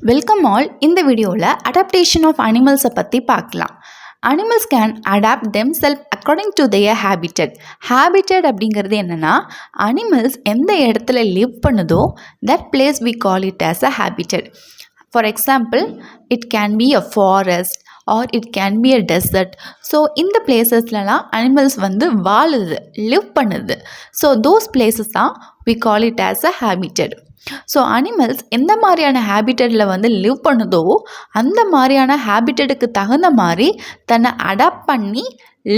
Welcome all. இந்த வீடியோவில் adaptation of அனிமல்ஸை பற்றி பார்க்கலாம். Animals can adapt themselves according to their habitat. Habitat அப்படிங்கிறது என்னென்னா, அனிமல்ஸ் எந்த இடத்துல லிவ் பண்ணுதோ that place we call it as a habitat. For example, it can be a forest or it can be a desert. So இந்த பிளேசஸ்லலாம் animals வாழுது, live பண்ணுது. So those places தான் we call it as a habitat. So animals எந்த மாதிரியான ஹேபிட்டடில் live பண்ணுதோ அந்த மாதிரியான ஹேபிட்டடுக்கு தகுந்த மாதிரி தன்னை அடாப்ட் பண்ணி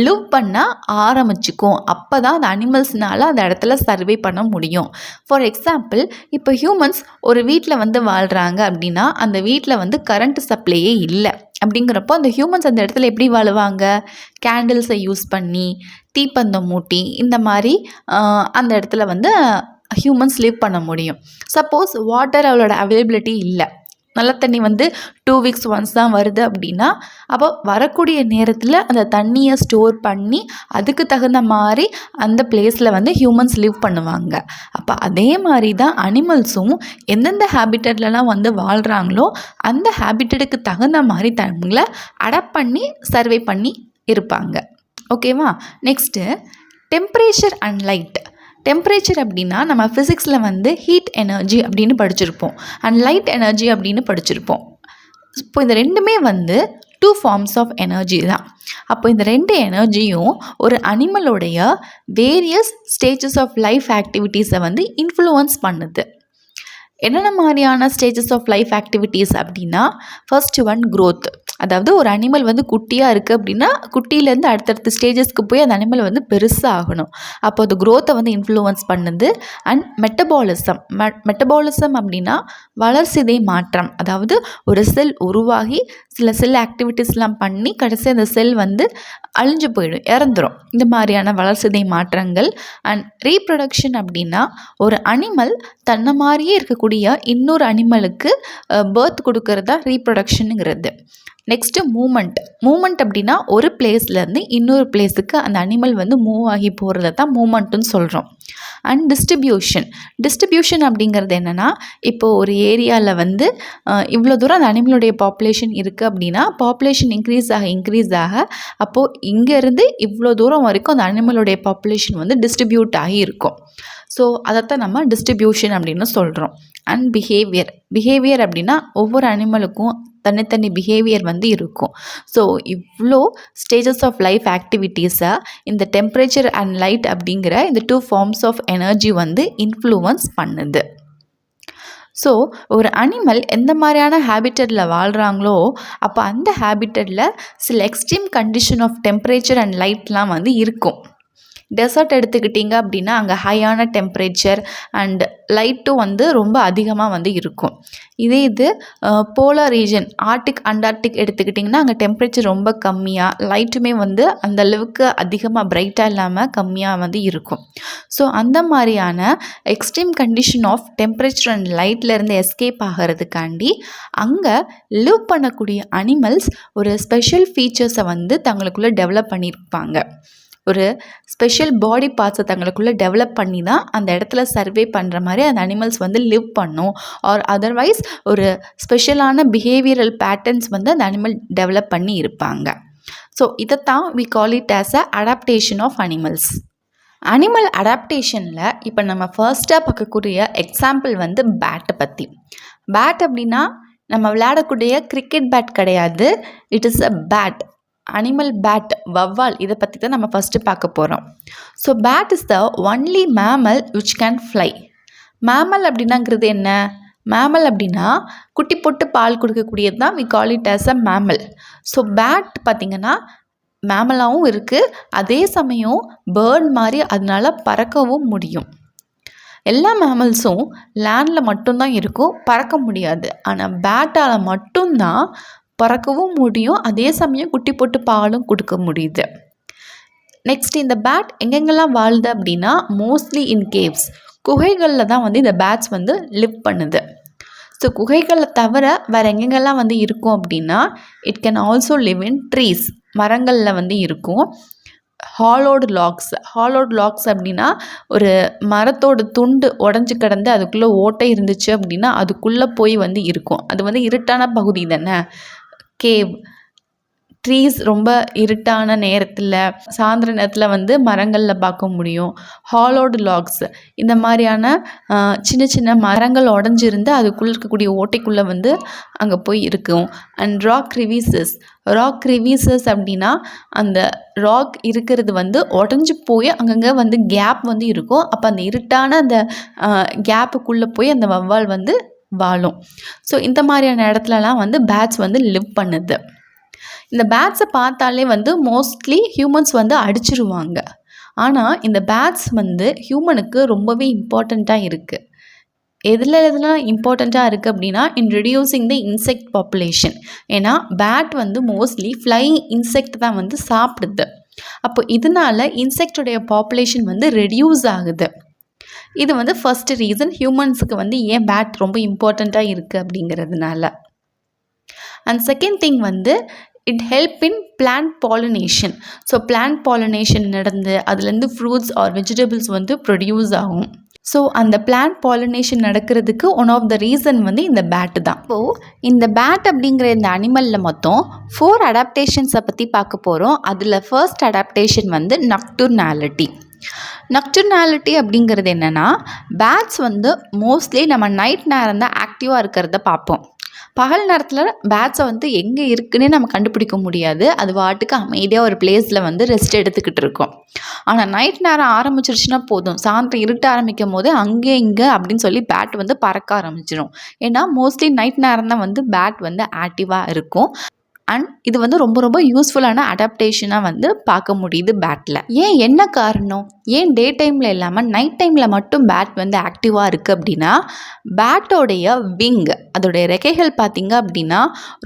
லிவ் பண்ண ஆரம்பிச்சுக்கும். அப்போ தான் அந்த அனிமல்ஸ்னால் அந்த இடத்துல சர்வே பண்ண முடியும். ஃபார் எக்ஸாம்பிள், இப்போ ஹியூமன்ஸ் ஒரு வீட்டில் வாழ்கிறாங்க அப்படின்னா அந்த வீட்டில் கரண்ட் சப்ளையே இல்லை. அப்படிங்கிறப்போ அந்த ஹியூமன்ஸ் அந்த இடத்துல எப்படி வாழுவாங்க? கேண்டில்ஸை யூஸ் பண்ணி, தீப்பந்தம் மூட்டி, இந்த மாதிரி அந்த இடத்துல ஹியூமன்ஸ் லிவ் பண்ண முடியும். சப்போஸ் வாட்டர் அவளோட அவைலபிலிட்டி இல்லை, நல்ல தண்ணி 2 வீக்ஸ் ஒன்ஸ் தான் வருது அப்படின்னா, அப்போ வரக்கூடிய நேரத்தில் அந்த தண்ணியை ஸ்டோர் பண்ணி அதுக்கு தகுந்த மாதிரி அந்த பிளேஸில் ஹியூமன்ஸ் லிவ் பண்ணுவாங்க. அப்போ அதே மாதிரி தான் அனிமல்ஸும் எந்தெந்த ஹேபிட்டட்லலாம் வாழ்கிறாங்களோ அந்த ஹேபிட்டடுக்கு தகுந்த மாதிரி தங்களை அடாப்ட் பண்ணி சர்வே பண்ணி இருப்பாங்க. ஓகேவா? Next temperature and light. Temperature அப்படின்னா நம்ம ஃபிசிக்ஸில் ஹீட் எனர்ஜி அப்படின்னு படிச்சிருப்போம், அண்ட் லைட் எனர்ஜி அப்படின்னு படிச்சிருப்போம். இப்போ இந்த ரெண்டுமே 2 ஃபார்ம்ஸ் ஆஃப் எனர்ஜி தான். அப்போ இந்த 2 எனர்ஜியும் ஒரு அனிமலோடைய வேரியஸ் ஸ்டேஜஸ் ஆஃப் லைஃப் ஆக்டிவிட்டீஸை இன்ஃப்ளூயன்ஸ் பண்ணுது. என்னென்ன மாதிரியான ஸ்டேஜஸ் ஆஃப் லைஃப் ஆக்டிவிட்டீஸ் அப்படின்னா, ஃபர்ஸ்ட் ஒன் க்ரோத். அதாவது ஒரு அனிமல் குட்டியாக இருக்குது அப்படின்னா குட்டியிலேருந்து அடுத்தடுத்த ஸ்டேஜஸ்க்கு போய் அந்த அனிமல் பெருசாக ஆகணும். அப்போ அது க்ரோத்தை இன்ஃப்ளூயன்ஸ் பண்ணுது. And metabolism. மெட்டபாலிசம் அப்படின்னா வளர்சிதை மாற்றம். அதாவது ஒரு செல் உருவாகி சில செல் ஆக்டிவிட்டீஸ்லாம் பண்ணி கடைசி அந்த செல் அழிஞ்சு போயிடும், இறந்துடும். இந்த மாதிரியான வளர்சிதை மாற்றங்கள். அண்ட் ரீப்ரொடக்ஷன் அப்படின்னா ஒரு அனிமல் தன்னை மாதிரியே இருக்கக்கூடிய இன்னொரு அனிமலுக்கு பர்த் கொடுக்கறது தான் ரீப்ரொடக்ஷனுங்கிறது. Next moment. மூமெண்ட் அப்படின்னா ஒரு பிளேஸ்லேருந்து இன்னொரு பிளேஸுக்கு அந்த அனிமல் மூவ் ஆகி போகிறத தான் மூமெண்ட்டுன்னு சொல்கிறோம். And distribution. டிஸ்ட்ரிபியூஷன் அப்படிங்கிறது என்னென்னா, இப்போது ஒரு ஏரியாவில் இவ்வளோ தூரம் அந்த அனிமலுடைய பாப்புலேஷன் இருக்குது அப்படின்னா பாப்புலேஷன் இன்க்ரீஸ் ஆக அப்போது இங்கேருந்து இவ்வளோ தூரம் வரைக்கும் அந்த அனிமலுடைய பாப்புலேஷன் டிஸ்ட்ரிபியூட் ஆகி இருக்கும். ஸோ அதைத்தான் நம்ம டிஸ்ட்ரிபியூஷன் அப்படின்னு சொல்கிறோம். And behaviour. பிஹேவியர் அப்படின்னா ஒவ்வொரு அனிமலுக்கும் தனித்தனி பிஹேவியர் இருக்கும். ஸோ இவ்வளோ ஸ்டேஜஸ் ஆஃப் லைஃப் ஆக்டிவிட்டீஸை இந்த டெம்பரேச்சர் அண்ட் லைட் அப்படிங்கிற இந்த 2 ஃபார்ம்ஸ் ஆஃப் எனர்ஜி இன்ஃப்ளூயன்ஸ் பண்ணுது. ஸோ ஒரு அனிமல் எந்த மாதிரியான ஹேபிட்டடில் வாழ்கிறாங்களோ அப்போ அந்த ஹேபிட்டடில் சில extreme condition of temperature and லைட்லாம் இருக்கும். டெசர்ட் எடுத்துக்கிட்டிங்க அப்படின்னா அங்கே ஹையான டெம்பரேச்சர் அண்ட் லைட்டும் ரொம்ப அதிகமாக இருக்கும். இது போலார் ரீஜன், ஆர்டிக் அண்டார்டிக் எடுத்துக்கிட்டிங்கன்னா அங்கே டெம்பரேச்சர் ரொம்ப கம்மியாக, லைட்டுமே அந்த அளவுக்கு அதிகமாக பிரைட்டாக இல்லாமல் கம்மியாக இருக்கும். ஸோ அந்த மாதிரியான extreme condition of temperature and லைட்லேருந்து எஸ்கேப் ஆகிறதுக்காண்டி அங்கே லிவ் பண்ணக்கூடிய அனிமல்ஸ் ஒரு ஸ்பெஷல் ஃபீச்சர்ஸை தங்களுக்குள்ளே டெவலப் பண்ணியிருப்பாங்க. ஒரு ஸ்பெஷல் பாடி பார்ட்ஸை தங்களுக்குள்ளே டெவலப் பண்ணி தான் அந்த இடத்துல சர்வே பண்ணுற மாதிரி அந்த அனிமல்ஸ் லிவ் பண்ணும். ஆர் அதர்வைஸ் ஒரு ஸ்பெஷலான பிஹேவியரல் பேட்டர்ன்ஸ் அந்த அனிமல் டெவலப் பண்ணி இருப்பாங்க. ஸோ இதைத்தான் we call it as a adaptation of animals. Animal அடாப்டேஷனில் இப்போ நம்ம ஃபர்ஸ்ட்டாக பார்க்கக்கூடிய எக்ஸாம்பிள் பேட்டை பற்றி. பேட் அப்படின்னா நம்ம விளையாடக்கூடிய கிரிக்கெட் பேட் கிடையாது, it is a bat, animal bat, வவ்வால். இதை பற்றி தான் நம்ம ஃபஸ்ட்டு பார்க்க போகிறோம். So bat is the only mammal which can fly. Mammal அப்படின்னாங்கிறது என்ன? மேமல் அப்படின்னா குட்டி போட்டு பால் கொடுக்கக்கூடியது தான் we call it as a mammal. So bat பார்த்திங்கன்னா மேமலாகவும் இருக்குது, அதே சமயம் பேர்ட் மாதிரி அதனால பறக்கவும் முடியும். எல்லா மேமல்ஸும் லேண்டில் மட்டும்தான் இருக்கும், பறக்க முடியாது. ஆனால் பேட்டால் மட்டும்தான் பறக்கவும் முடியும், அதே சமயம் குட்டி போட்டு பாலும் கொடுக்க முடியுது. நெக்ஸ்ட், இந்த பேட் எங்கெங்கெல்லாம் வாழுது அப்படின்னா மோஸ்ட்லி இன் கேவ்ஸ், குகைகளில் தான் இந்த பேட்ஸ் லிவ் பண்ணுது. ஸோ குகைகளை தவிர வேறு எங்கெங்கெல்லாம் இருக்கும் அப்படின்னா it can also live in trees, மரங்களில் இருக்கும். ஹாலோடு லாக்ஸ் அப்படின்னா ஒரு மரத்தோட துண்டு உடஞ்சி கிடந்து அதுக்குள்ளே ஓட்டை இருந்துச்சு அப்படின்னா அதுக்குள்ளே போய் வந்து இருக்கும். அது வந்து இருட்டான பகுதி தானே. கேவ் ட்ரீஸ் ரொம்ப இருட்டான நேரத்தில் சாயந்தர நேரத்தில் வந்து மரங்களில் பார்க்க முடியும். ஹாலோடு லாக்ஸ் இந்த மாதிரியான சின்ன சின்ன மரங்கள் உடஞ்சிருந்து அதுக்குள்ளே இருக்கக்கூடிய ஓட்டைக்குள்ளே வந்து அங்கே போய் இருக்கும். அண்ட் ராக் ரிவீசஸ் அப்படின்னா அந்த ராக் இருக்கிறது வந்து உடஞ்சி போய் அங்கங்கே வந்து கேப் வந்து இருக்கும். அப்போ அந்த இருட்டான அந்த கேப்புக்குள்ளே போய் அந்த வவ்வால் வந்து வாழும். ஸோ இந்த மாதிரியான இடத்துலலாம் வந்து பேட்ஸ் வந்து லிவ் பண்ணுது. இந்த பேட்ஸை பார்த்தாலே வந்து மோஸ்ட்லி ஹியூமன்ஸ் வந்து அடிச்சிருவாங்க. ஆனால் இந்த பேட்ஸ் வந்து ஹியூமனுக்கு ரொம்பவே இம்பார்ட்டண்ட்டாக இருக்குது. எதெல்லாம் இம்பார்ட்டண்ட்டாக இருக்குது அப்படின்னா இன் ரெடியூசிங் த இன்செக்ட் பாப்புலேஷன். ஏன்னா பேட் வந்து மோஸ்ட்லி ஃப்ளையிங் இன்செக்ட் தான் வந்து சாப்பிடுது. அப்போ இதனால இன்செக்டோடைய பாப்புலேஷன் வந்து ரெடியூஸ் ஆகுது. இது வந்து ஃபர்ஸ்ட் ரீசன் ஹியூமன்ஸுக்கு வந்து ஏன் பேட் ரொம்ப இம்பார்ட்டண்ட்டாக இருக்குது அப்படிங்கிறதுனால. அண்ட் செகண்ட் திங் வந்து it help in plant pollination. So plant pollination நடந்து அதுலேருந்து ஃப்ரூட்ஸ் ஆர் வெஜிடபிள்ஸ் வந்து ப்ரொடியூஸ் ஆகும். ஸோ அந்த பிளான்ட் பாலினேஷன் நடக்கிறதுக்கு ஒன் ஆஃப் த ரீசன் வந்து இந்த பேட்டு தான். இப்போது இந்த பேட் அப்படிங்கிற இந்த அனிமலில் மொத்தம் 4 அடாப்டேஷன்ஸை பற்றி பார்க்க போகிறோம். அதில் ஃபர்ஸ்ட் அடாப்டேஷன் வந்து நக்டர்னாலிட்டி அப்படிங்கிறது என்னென்னா, பேட்ஸ் வந்து மோஸ்ட்லி நம்ம நைட் நேரம் தான் ஆக்டிவாக இருக்கிறத பார்ப்போம். பகல் நேரத்தில் பேட்ஸை வந்து எங்கே இருக்குன்னே நம்ம கண்டுபிடிக்க முடியாது. அது வாட்டுக்கு அமைதியாக ஒரு பிளேஸில் வந்து ரெஸ்ட் எடுத்துக்கிட்டு இருக்கோம். ஆனால் நைட் நேரம் ஆரம்பிச்சிருச்சுன்னா போதும், சாயந்தரம் இருட்ட ஆரம்பிக்கும் போது அங்கே இங்கே அப்படின்னு சொல்லி பேட் வந்து பறக்க ஆரம்பிச்சிடும். ஏன்னா மோஸ்ட்லி நைட் நேரம் தான் வந்து பேட் வந்து ஆக்டிவாக இருக்கும். அண்ட் இது வந்து ரொம்ப ரொம்ப யூஸ்ஃபுல்லான அடாப்டேஷனாக வந்து பார்க்க முடியுது பேட்டில். என்ன காரணம்? ஏன் டே டைமில் இல்லாமல் நைட் டைமில் மட்டும் பேட் வந்து ஆக்டிவாக இருக்குது அப்படின்னா, பேட்டோடைய விங் அதோடைய ரெக்கைகள் பார்த்திங்க அப்படின்னா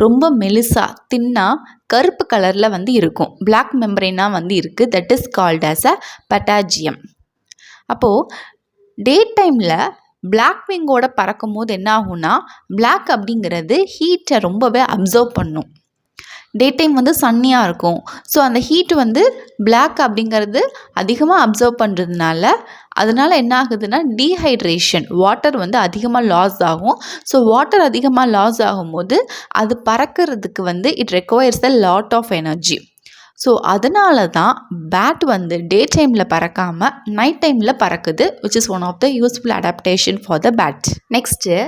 ரொம்ப மெலிசா தின்னாக கருப்பு கலரில் வந்து இருக்கும். பிளாக் மெம்பரேனாக வந்து இருக்குது. That is called as a patagium. அப்போது டே டைமில் பிளாக் விங்கோட பறக்கும் போது என்ன ஆகும்னா, பிளாக் அப்படிங்கிறது ஹீட்டை ரொம்பவே அப்சர்வ் பண்ணும். டே டைம் வந்து சன்னியாக இருக்கும். ஸோ அந்த ஹீட் வந்து பிளாக் அப்படிங்கிறது அதிகமாக அப்சர்வ் பண்ணுறதுனால அதனால் என்ன ஆகுதுன்னா டீஹைட்ரேஷன், வாட்டர் வந்து அதிகமாக லாஸ் ஆகும். ஸோ வாட்டர் அதிகமாக லாஸ் ஆகும்போது அது பறக்கிறதுக்கு வந்து it requires a lot of energy. So அதனால தான் பேட் வந்து டே டைமில் பறக்காமல் நைட் டைமில் பறக்குது, which is one of the useful adaptation for the bat. Next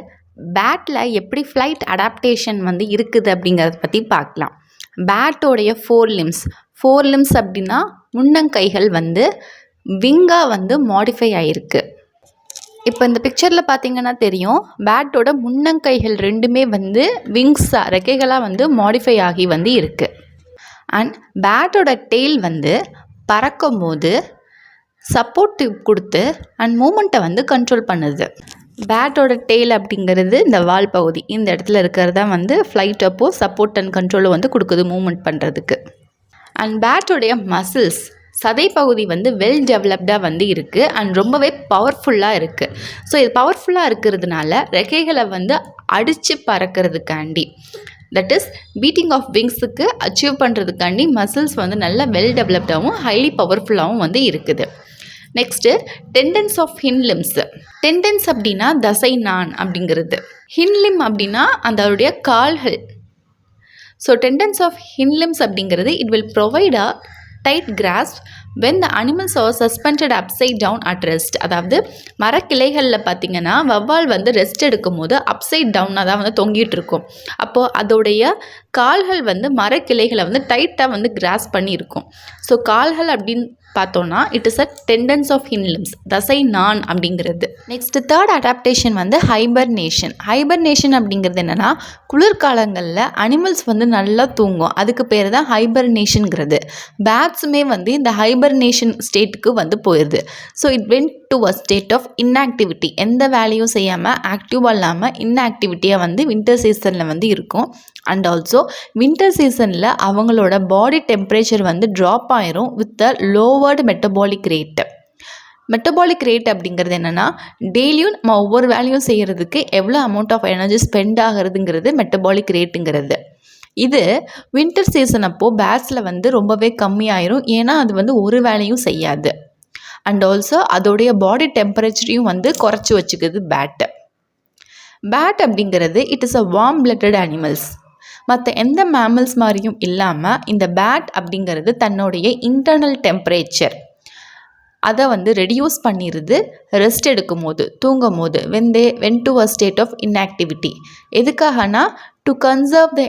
பேட்டில் எப்படி ஃப்ளைட் அடாப்டேஷன் வந்து இருக்குது அப்படிங்கிறத பற்றி பார்க்கலாம். பேட்டோடைய 4 limbs அப்படின்னா முன்னங்கைகள் வந்து விங்காக வந்து மாடிஃபை ஆகிருக்கு. இப்போ இந்த பிக்சரில் பார்த்தீங்கன்னா தெரியும், பேட்டோட முன்னங்கைகள் ரெண்டுமே வந்து விங்ஸாக ரெக்கைகளாக வந்து மாடிஃபை ஆகி வந்து இருக்குது. அண்ட் பேட்டோட டெய்ல் வந்து பறக்கும் போது சப்போர்ட் கொடுத்து அண்ட் மூமெண்ட்டை வந்து கண்ட்ரோல் பண்ணுது. பேட்டோட டெய்ல் அப்படிங்கிறது இந்த வால் பகுதி, இந்த இடத்துல இருக்கிறது தான் வந்து ஃப்ளைட் அப்போ சப்போர்ட் அண்ட் கண்ட்ரோலை வந்து கொடுக்குது மூமெண்ட் பண்ணுறதுக்கு. அண்ட் பேட்டோடைய மசில்ஸ் சதை பகுதி வந்து வெல் டெவலப்டாக வந்து இருக்குது அண்ட் ரொம்பவே பவர்ஃபுல்லாக இருக்குது. ஸோ இது பவர்ஃபுல்லாக இருக்கிறதுனால ரெக்கைகளை வந்து அடித்து பறக்கிறதுக்காண்டி, தட் இஸ் பீட்டிங் ஆஃப் விங்ஸுக்கு அச்சீவ் பண்ணுறதுக்காண்டி மசில்ஸ் வந்து நல்லா வெல் டெவலப்டாகவும் ஹைலி பவர்ஃபுல்லாகவும் வந்து இருக்குது. Next டெண்டன்ஸ் of ஹின்லிம்ஸ். டெண்டன்ஸ் அப்படின்னா தசை நான் அப்படிங்கிறது. ஹின்லிம் அப்படின்னா அதோடைய கால்கள். ஸோ டெண்டன்ஸ் ஆஃப் ஹின்லிம்ஸ் அப்படிங்கிறது it will provide a tight grasp when the animals are suspended upside down at rest. அதாவது மரக்கிளைகளில் பார்த்திங்கன்னா வவ்வால் வந்து ரெஸ்ட் எடுக்கும் போது அப்சைட் டவுனாக தான் வந்து தொங்கிட்டு இருக்கும். அப்போது அதோடைய கால்கள் வந்து மரக்கிளைகளை வந்து டைட்டாக வந்து கிராஸ்ப் பண்ணியிருக்கும். ஸோ கால்கள் அப்படின்னு பார்த்தோன்னா இட் இஸ் அ டெண்டன்ஸ் ஆஃப் ஹின்லிம்ஸ், தசை நான் அப்படிங்கிறது. நெக்ஸ்ட் தேர்ட் அடாப்டேஷன் வந்து ஹைபர்னேஷன் அப்படிங்கிறது என்னென்னா, குளிர்காலங்களில் அனிமல்ஸ் வந்து நல்லா தூங்கும், அதுக்கு பேர் தான் ஹைபர்னேஷனுங்கிறது. பேட்ஸுமே வந்து இந்த ஹைபர்னேஷன் ஸ்டேட்டுக்கு வந்து போயிடுது. So it went to a state of inactivity. எந்த வேலையும் செய்யாமல் ஆக்டிவாக இல்லாமல் இன்ஆக்டிவிட்டியாக வந்து வின்டர் சீசனில் வந்து இருக்கும். அண்ட் ஆல்சோ வின்டர் சீசனில் அவங்களோட பாடி டெம்பரேச்சர் வந்து ட்ராப் ஆயிரும் with a lowered metabolic rate அப்படிங்கிறது என்னென்னா, டெய்லியும் நம்ம ஒவ்வொரு வேலையும் செய்கிறதுக்கு எவ்வளோ அமௌண்ட் ஆஃப் எனர்ஜி ஸ்பெண்ட் ஆகிறதுங்கிறது மெட்டபாலிக் ரேட்டுங்கிறது. இது வின்டர் சீசன் அப்போது பேட்ஸில் வந்து ரொம்பவே கம்மியாயிரும். ஏன்னா அது வந்து ஒரு வேலையும் செய்யாது. அண்ட் ஆல்சோ அதோடைய பாடி டெம்பரேச்சரையும் வந்து குறைச்சி வச்சுக்குது பேட்டு. பேட் அப்படிங்கிறது it is a warm blooded animals. மற்ற எந்த மேமல்ஸ் மாதிரியும் இல்லாமல் இந்த பேட் அப்படிங்கிறது தன்னுடைய இன்டர்னல் டெம்பரேச்சர் அதை வந்து ரெடியூஸ் பண்ணிடுது ரெஸ்ட் எடுக்கும் போது, தூங்கும் போது, went to a state of inactivity. எதுக்காகனா டு கன்சர்வ் த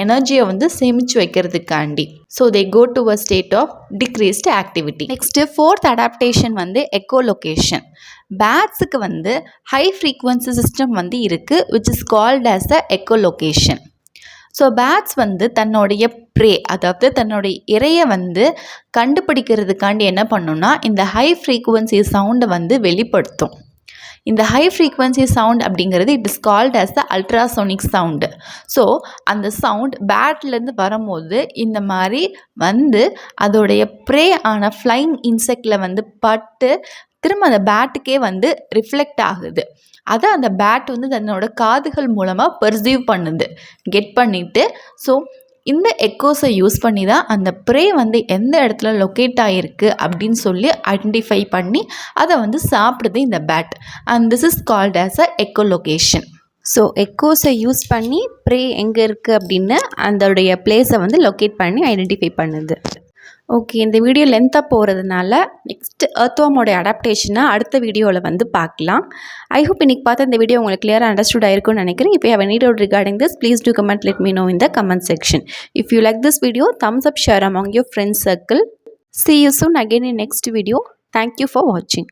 எனர்ஜியை வந்து சேமித்து வைக்கிறதுக்காண்டி. So they go to a state of decreased activity. Next 4th adaptation வந்து எக்கோலொகேஷன். பேட்ஸுக்கு வந்து ஹை ஃப்ரீக்வன்சி சிஸ்டம் வந்து இருக்குது, which is called as the echolocation. So bats வந்து தன்னுடைய ப்ரே, அதாவது தன்னுடைய இரையை வந்து கண்டுபிடிக்கிறதுக்காண்டி என்ன பண்ணுன்னா இந்த ஹை ஃப்ரீக்குவன்சி சவுண்டை வந்து வெளிப்படுத்தும். இந்த ஹை ஃப்ரீக்வன்சி சவுண்ட் அப்படிங்கிறது it is called as the ultrasonic sound. So அந்த சவுண்ட் பேட்லேருந்து வரும்போது இந்த மாதிரி வந்து அதோடைய ப்ரே ஆன ஃப்ளைங் இன்செக்டில் வந்து பட்டு திரும்ப அந்த பேட்டுக்கே வந்து ரிஃப்ளெக்ட் ஆகுது. அதை அந்த பேட் வந்து தன்னோட காதுகள் மூலமாக பெர்சீவ் பண்ணுது, கெட் பண்ணிவிட்டு. ஸோ இந்த எக்கோஸை யூஸ் பண்ணி தான் அந்த ப்ரே வந்து எந்த இடத்துல லொக்கேட் ஆகிருக்கு அப்படின்னு சொல்லி ஐடென்டிஃபை பண்ணி அதை வந்து சாப்பிடுது இந்த bat. And this is called as a echolocation. So எக்கோஸை யூஸ் பண்ணி ப்ரே எங்கே இருக்குது அப்படின்னு அதோடைய பிளேஸை வந்து லொக்கேட் பண்ணி ஐடென்டிஃபை பண்ணுது. ஓகே, இந்த வீடியோ லென்த்தாக போகிறதுனால நெக்ஸ்ட் எர்த்வார்மோடைய அடாப்டேஷனை அடுத்த வீடியோவில் வந்து பார்க்கலாம். ஐ ஹோப் இன்றைக்கி பார்த்து இந்த வீடியோ உங்களுக்கு கிளியராக அண்டர்ஸ்டுட் ஆயிருக்கும்னு நினைக்கிறேன். If you have any doubt regarding this, please do comment, let me know in the comment section. If you like this video, thumbs up, share among your friends circle. See you soon again in next video. Thank you for watching.